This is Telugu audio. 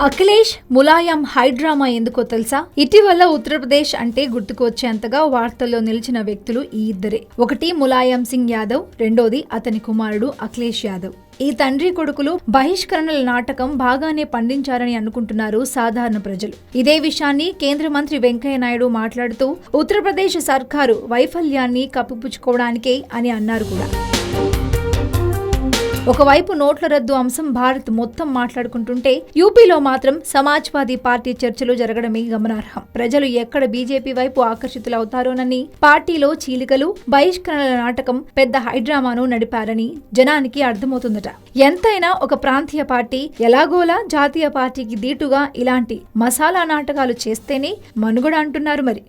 అఖిలేష్ ములాయం హైడ్రామా ఎందుకో తెలుసా? ఇటీవల ఉత్తరప్రదేశ్ అంటే గుర్తుకొచ్చేంతగా వార్తల్లో నిలిచిన వ్యక్తులు ఈ ఇద్దరే. ఒకటి ములాయం సింగ్ యాదవ్, రెండోది అతని కుమారుడు అఖిలేష్ యాదవ్. ఈ తండ్రి కొడుకులు బహిష్కరణల నాటకం బాగానే పండించారని అనుకుంటున్నారు సాధారణ ప్రజలు. ఇదే విషయాన్ని కేంద్ర మంత్రి వెంకయ్య నాయుడు మాట్లాడుతూ ఉత్తరప్రదేశ్ సర్కారు వైఫల్యాన్ని కప్పిపుచ్చుకోవడానికే అని అన్నారు కూడా. ఒకవైపు నోట్ల రద్దు అంశం భారత్ మొత్తం మాట్లాడుకుంటుంటే యూపీలో మాత్రం సమాజ్వాదీ పార్టీ చర్చలు జరగడమే గమనార్హం. ప్రజలు ఎక్కడ బీజేపీ వైపు ఆకర్షితులవుతారోనని పార్టీలో చీలికలు, బహిష్కరణల నాటకం పెద్ద హైడ్రామాను నడిపారని జనానికి అర్థమవుతుందట. ఎంతైనా ఒక ప్రాంతీయ పార్టీ ఎలాగోలా జాతీయ పార్టీకి దీటుగా ఇలాంటి మసాలా నాటకాలు చేస్తేనే మనుగడ అంటున్నారు మరి.